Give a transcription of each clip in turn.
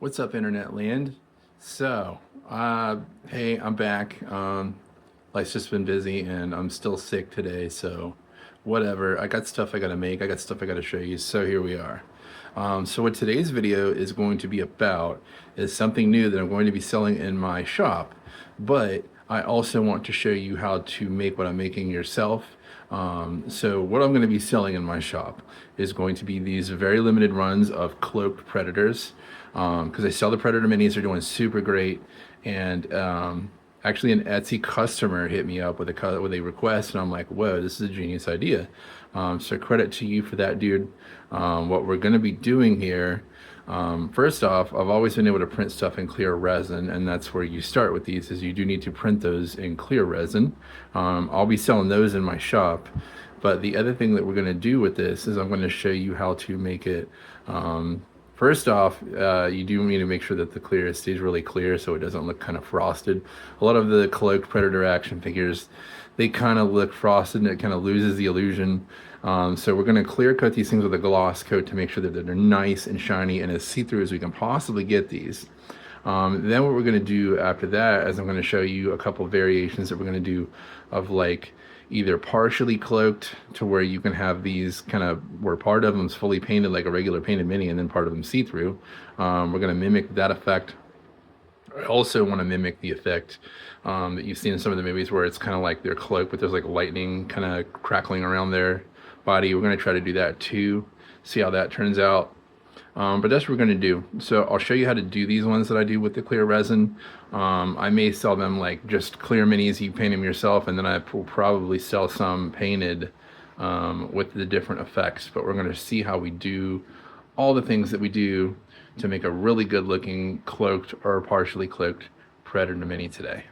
What's up, internet land? So, hey, I'm back. Life's just been busy and I'm still sick today, so whatever. I got stuff I gotta make, I got stuff I gotta show you, so here we are. So what today's video is going to be about is something new that I'm going to be selling in my shop, but I also want to show you how to make what I'm making yourself. So what I'm going to be selling in my shop is going to be these very limited runs of cloaked predators, because I sell the predator minis. They're doing super great, and actually an Etsy customer hit me up with a request, and I'm like, whoa, this is a genius idea. So credit to you for that, dude. What we're going to be doing here, first off, I've always been able to print stuff in clear resin, and that's where you start with these, is you do need to print those in clear resin. I'll be selling those in my shop, but the other thing that we're going to do with this is I'm going to show you how to make it. First off, you do need to make sure that the clear stays really clear so it doesn't look kind of frosted. A lot of the cloaked predator action figures, they kind of look frosted and it kind of loses the illusion. So we're going to clear coat these things with a gloss coat to make sure that they're nice and shiny and as see-through as we can possibly get these. Then what we're going to do after that is I'm going to show you a couple variations that we're going to do of like either partially cloaked to where you can have these kind of where part of them's fully painted like a regular painted mini and then part of them see-through. We're going to mimic that effect. I also want to mimic the effect that you've seen in some of the movies where it's kind of like they're cloaked but there's like lightning kind of crackling around their body. We're going to try to do that too, see how that turns out. But that's what we're going to do. So I'll show you how to do these ones that I do with the clear resin. I may sell them like just clear minis, you paint them yourself, and then I will probably sell some painted with the different effects. But we're going to see how we do all the things that we do to make a really good looking cloaked or partially cloaked predator mini today.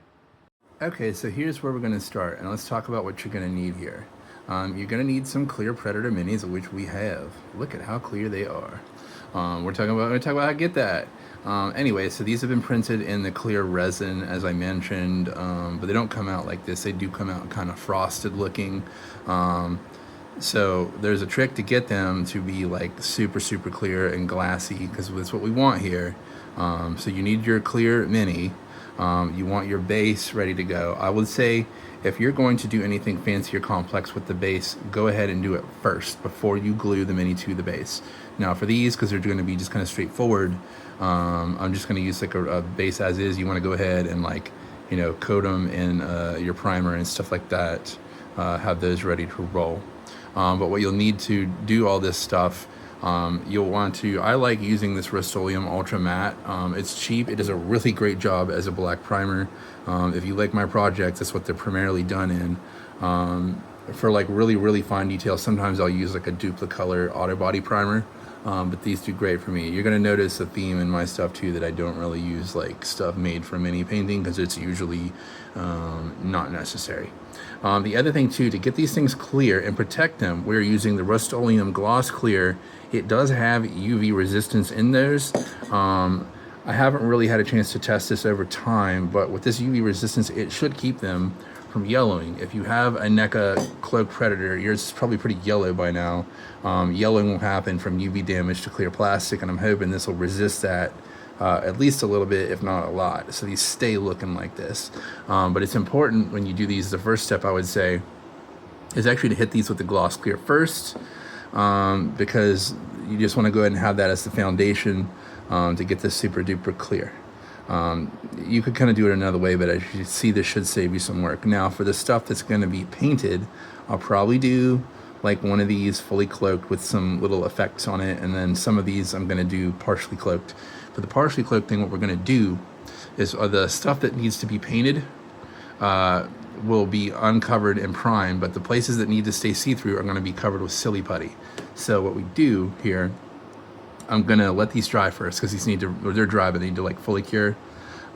Okay, so here's where we're going to start, and let's talk about what you're going to need here. You're going to need some clear predator minis, which we have. Look at how clear they are. We're going to talk about how to get that. Anyway, so these have been printed in the clear resin, as I mentioned, but they don't come out like this. They do come out kind of frosted looking. So there's a trick to get them to be like super, super clear and glassy, because that's what we want here. So you need your clear mini. You want your base ready to go. I would say if you're going to do anything fancy or complex with the base, go ahead and do it first before you glue the mini to the base. Now for these, because they're going to be just kind of straightforward, I'm just going to use like a base as is. You want to go ahead and like, you know, coat them in your primer and stuff like that. Have those ready to roll. But what you'll need to do all this stuff, you'll want to, I like using this Rust-Oleum Ultra Matte. It's cheap. It does a really great job as a black primer. If you like my projects, that's what they're primarily done in. For like really, really fine details, sometimes I'll use like a Duplicolor auto body primer. But these do great for me. You're going to notice a theme in my stuff too, that I don't really use like stuff made for mini painting because it's usually not necessary. The other thing too, to get these things clear and protect them, we're using the Rust-Oleum Gloss Clear. It does have UV resistance in those. I haven't really had a chance to test this over time, but with this UV resistance, it should keep them from yellowing. If you have a NECA cloaked predator, yours is probably pretty yellow by now. Yellowing will happen from UV damage to clear plastic, and I'm hoping this will resist that at least a little bit, if not a lot. So these stay looking like this. But it's important when you do these, the first step I would say is actually to hit these with the gloss clear first, because you just want to go ahead and have that as the foundation to get this super duper clear. You could kind of do it another way, but as you see, this should save you some work. Now for the stuff that's going to be painted, I'll probably do like one of these fully cloaked with some little effects on it, and then some of these I'm going to do partially cloaked. For the partially cloaked thing, what we're going to do is the stuff that needs to be painted will be uncovered and primed, but the places that need to stay see-through are going to be covered with silly putty. So what we do here, I'm gonna let these dry first because these need to, or they're dry, but they need to like fully cure.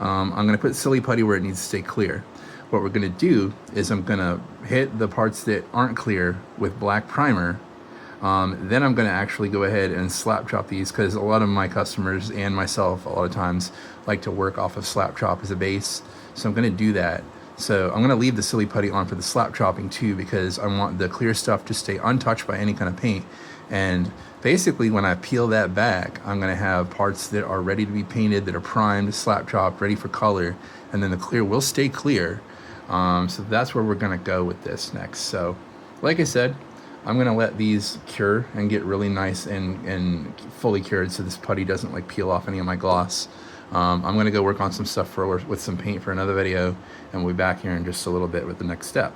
I'm gonna put silly putty where it needs to stay clear. What we're gonna do is I'm gonna hit the parts that aren't clear with black primer. Then I'm gonna actually go ahead and slap chop these, because a lot of my customers and myself a lot of times like to work off of slap chop as a base. So I'm gonna do that. So I'm gonna leave the silly putty on for the slap chopping too, because I want the clear stuff to stay untouched by any kind of paint. And basically when I peel that back, I'm gonna have parts that are ready to be painted, that are primed, slap chopped, ready for color, and then the clear will stay clear. So that's where we're gonna go with this next. So like I said, I'm gonna let these cure and get really nice and fully cured so this putty doesn't like peel off any of my gloss. I'm gonna go work on some stuff with some paint for another video, and we'll be back here in just a little bit with the next step.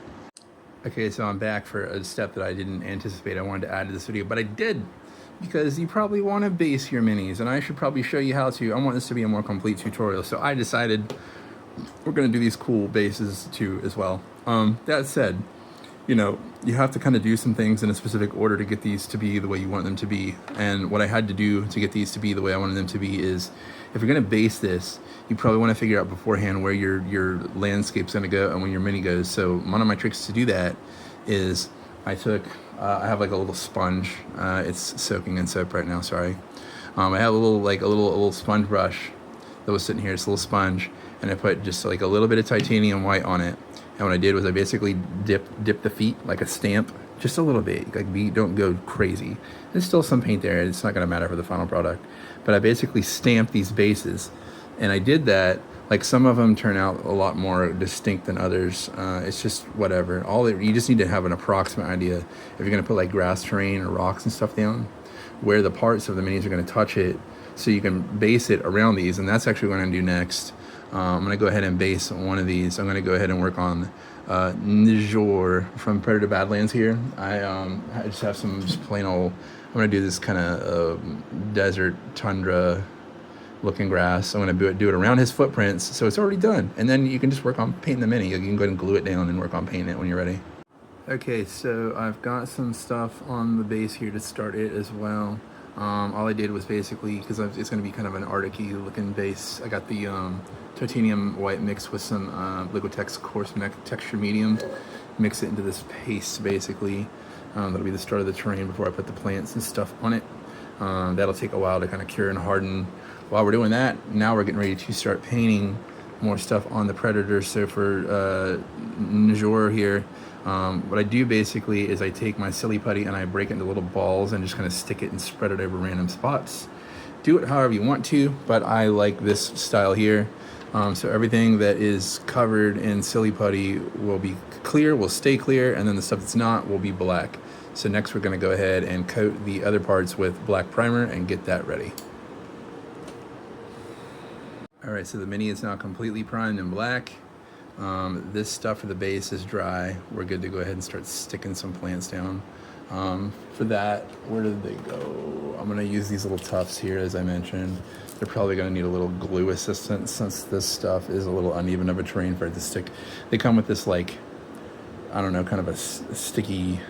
Okay, so I'm back for a step that I didn't anticipate I wanted to add to this video, but I did, because you probably want to base your minis, and I should probably show you how to. I want this to be a more complete tutorial, so I decided we're gonna do these cool bases too as well. That said, you know, you have to kind of do some things in a specific order to get these to be the way you want them to be. And what I had to do to get these to be the way I wanted them to be is, if you're gonna base this, you probably wanna figure out beforehand where your landscape's gonna go and when your mini goes. So one of my tricks to do that is I have like a little sponge. It's soaking in soap right now, sorry. I have a little sponge brush that was sitting here. It's a little sponge, and I put just like a little bit of titanium white on it. And what I did was I basically dipped the feet like a stamp, just a little bit, like don't go crazy. There's still some paint there, it's not gonna matter for the final product. But I basically stamped these bases, and I did that, like some of them turn out a lot more distinct than others. It's just whatever. You just need to have an approximate idea. If you're gonna put like grass terrain or rocks and stuff down, where the parts of the minis are gonna touch it, so you can base it around these, and that's actually what I'm gonna do next. I'm gonna go ahead and base one of these. I'm gonna go ahead and work on Nijor from Predator Badlands here. I just have some just plain old, I'm gonna do this kind of desert tundra looking grass. I'm gonna do it around his footprints, so it's already done. And then you can just work on painting the mini. You can go ahead and glue it down and work on painting it when you're ready. Okay, so I've got some stuff on the base here to start it as well. All I did was basically, because it's going to be kind of an Arctic-y looking base, I got the titanium white mixed with some Liquitex coarse texture medium, mix it into this paste basically. That'll be the start of the terrain before I put the plants and stuff on it. That'll take a while to kind of cure and harden. While we're doing that, now we're getting ready to start painting more stuff on the Predator. So for Nijor here, what I do basically is I take my silly putty and I break it into little balls and just kind of stick it and spread it over random spots. Do it however you want to, but I like this style here. So everything that is covered in silly putty will be clear, will stay clear, and then the stuff that's not will be black. So next we're gonna go ahead and coat the other parts with black primer and get that ready. All right, so the mini is now completely primed in black. This stuff for the base is dry. We're good to go ahead and start sticking some plants down. For that, where did they go? I'm gonna use these little tufts here, as I mentioned. They're probably gonna need a little glue assistance since this stuff is a little uneven of a terrain for it to stick. They come with this, like, I don't know, kind of a sticky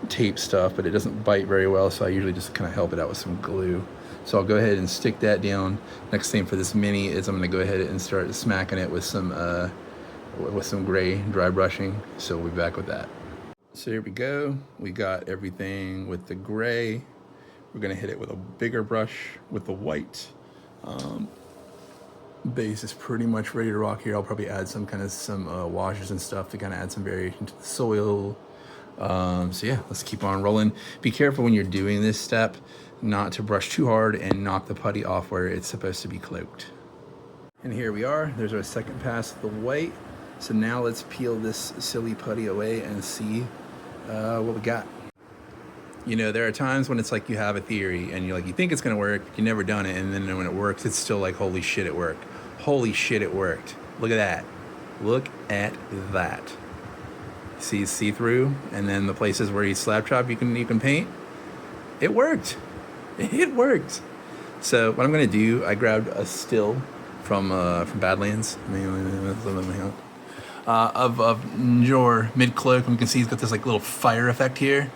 tape stuff, but it doesn't bite very well, so I usually just kind of help it out with some glue. So I'll go ahead and stick that down. Next thing for this mini is I'm gonna go ahead and start smacking it with some gray dry brushing. So we'll be back with that. So here we go. We got everything with the gray. We're gonna hit it with a bigger brush with the white. Base is pretty much ready to rock here. I'll probably add some washes and stuff to kind of add some variation to the soil. So yeah, let's keep on rolling. Be careful when you're doing this step not to brush too hard and knock the putty off where it's supposed to be cloaked. And here we are. There's our second pass of the white. So now let's peel this silly putty away and see what we got. You know, there are times when it's like you have a theory and you think it's gonna work, you've never done it, and then when it works, it's still like, holy shit, it worked. Holy shit, it worked. Look at that. Look at that. See through, and then the places where you slab chop, you can paint. It worked. It worked. So what I'm gonna do, I grabbed a still from Badlands of your mid cloak, and we can see he's got this like little fire effect here.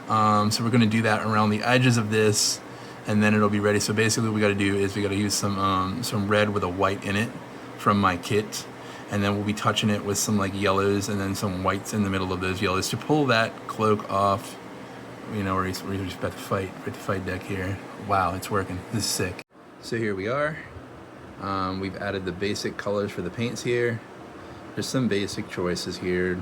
So we're gonna do that around the edges of this, and then it'll be ready. So basically what we gotta do is we gotta use some red with a white in it from my kit, and then we'll be touching it with some like yellows and then some whites in the middle of those yellows to pull that cloak off. You know, where he's about to fight deck here. Wow, it's working. This is sick. So here we are. We've added the basic colors for the paints here. There's some basic choices here.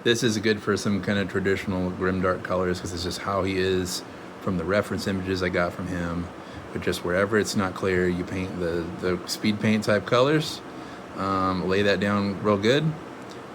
This is good for some kind of traditional grimdark colors because it's just how he is from the reference images I got from him. But just wherever it's not clear, you paint the speed paint type colors, lay that down real good.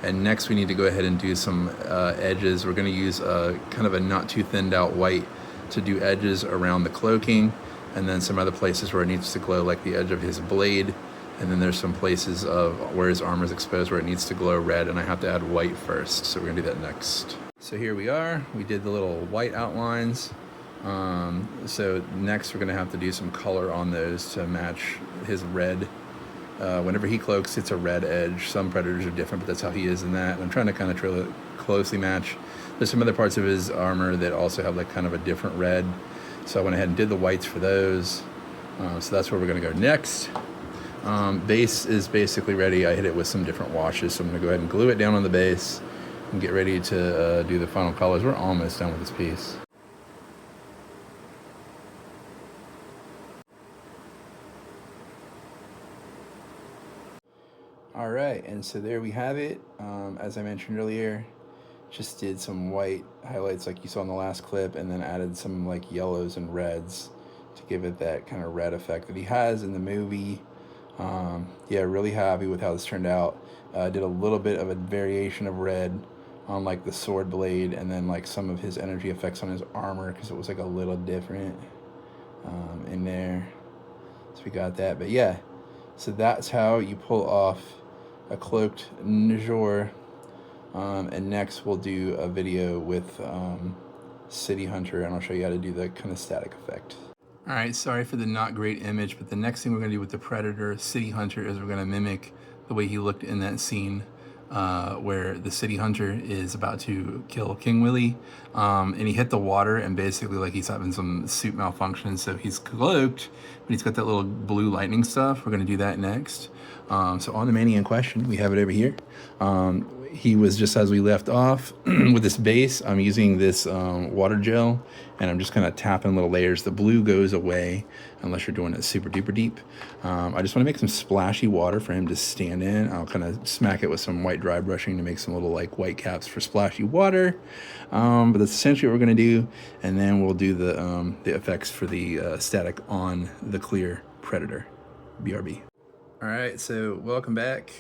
And next we need to go ahead and do some edges. We're gonna use kind of a not too thinned out white to do edges around the cloaking, and then some other places where it needs to glow, like the edge of his blade. And then there's some places of where his armor is exposed where it needs to glow red, and I have to add white first. So we're gonna do that next. So here we are, we did the little white outlines. So next we're gonna have to do some color on those to match his red. Whenever he cloaks, it's a red edge. Some predators are different, but that's how he is in that. And I'm trying to kind of closely match. There's some other parts of his armor that also have like kind of a different red. So I went ahead and did the whites for those. So that's where we're gonna go next. Base is basically ready. I hit it with some different washes. So I'm gonna go ahead and glue it down on the base and get ready to do the final colors. We're almost done with this piece. All right, and so there we have it. As I mentioned earlier, just did some white highlights like you saw in the last clip, and then added some like yellows and reds to give it that kind of red effect that he has in the movie. Yeah, really happy with how this turned out. Did a little bit of a variation of red on like the sword blade, and then like some of his energy effects on his armor, because it was like a little different in there. So we got that, but yeah, so that's how you pull off a cloaked Najor. And next we'll do a video with City Hunter, and I'll show you how to do the kind of static effect. All right, sorry for the not great image, but the next thing we're gonna do with the Predator City Hunter is we're gonna mimic the way he looked in that scene where the City Hunter is about to kill King Willie, and he hit the water, and basically like he's having some suit malfunction, so he's cloaked, but he's got that little blue lightning stuff. We're gonna do that next. So on the mani in question, we have it over here. He was just as we left off with this base. I'm using this water gel, and I'm just kind of tapping little layers. The blue goes away unless you're doing it super duper deep. I just want to make some splashy water for him to stand in. I'll kind of smack it with some white dry brushing to make some little like white caps for splashy water. But that's essentially what we're going to do, and then we'll do the effects for the static on the clear Predator. BRB. All right, so welcome back.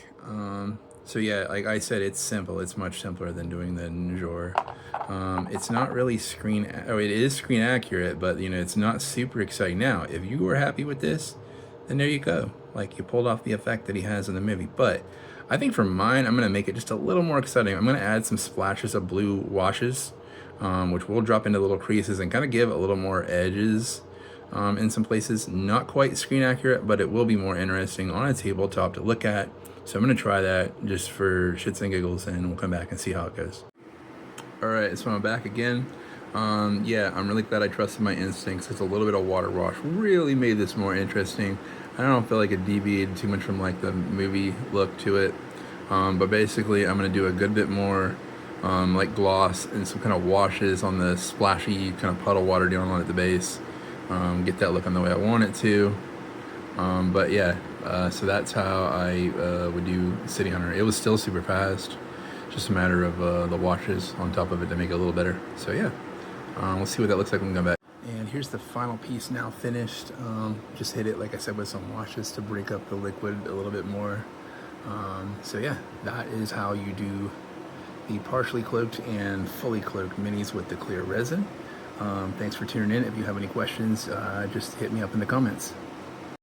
So yeah, like I said, it's simple. It's much simpler than doing the Najor. It's not really it is screen accurate, but you know, it's not super exciting. Now, if you were happy with this, then there you go. Like, you pulled off the effect that he has in the movie. But I think for mine, I'm gonna make it just a little more exciting. I'm gonna add some splashes of blue washes, which will drop into little creases and kind of give a little more edges in some places. Not quite screen accurate, but it will be more interesting on a tabletop to look at. So I'm gonna try that just for shits and giggles, and we'll come back and see how it goes. All right, so I'm back again. Yeah, I'm really glad I trusted my instincts, because a little bit of water wash really made this more interesting. I don't feel like it deviated too much from like the movie look to it. But basically I'm gonna do a good bit more like gloss and some kind of washes on the splashy kind of puddle water down on at the base. Get that looking the way I want it to. But yeah, so that's how I would do City Hunter. It was still super fast, just a matter of the washes on top of it to make it a little better. So yeah, we'll see what that looks like when we come back. And here's the final piece now finished. Just hit it, like I said, with some washes to break up the liquid a little bit more. So yeah, that is how you do the partially cloaked and fully cloaked minis with the clear resin. Thanks for tuning in. If you have any questions, just hit me up in the comments.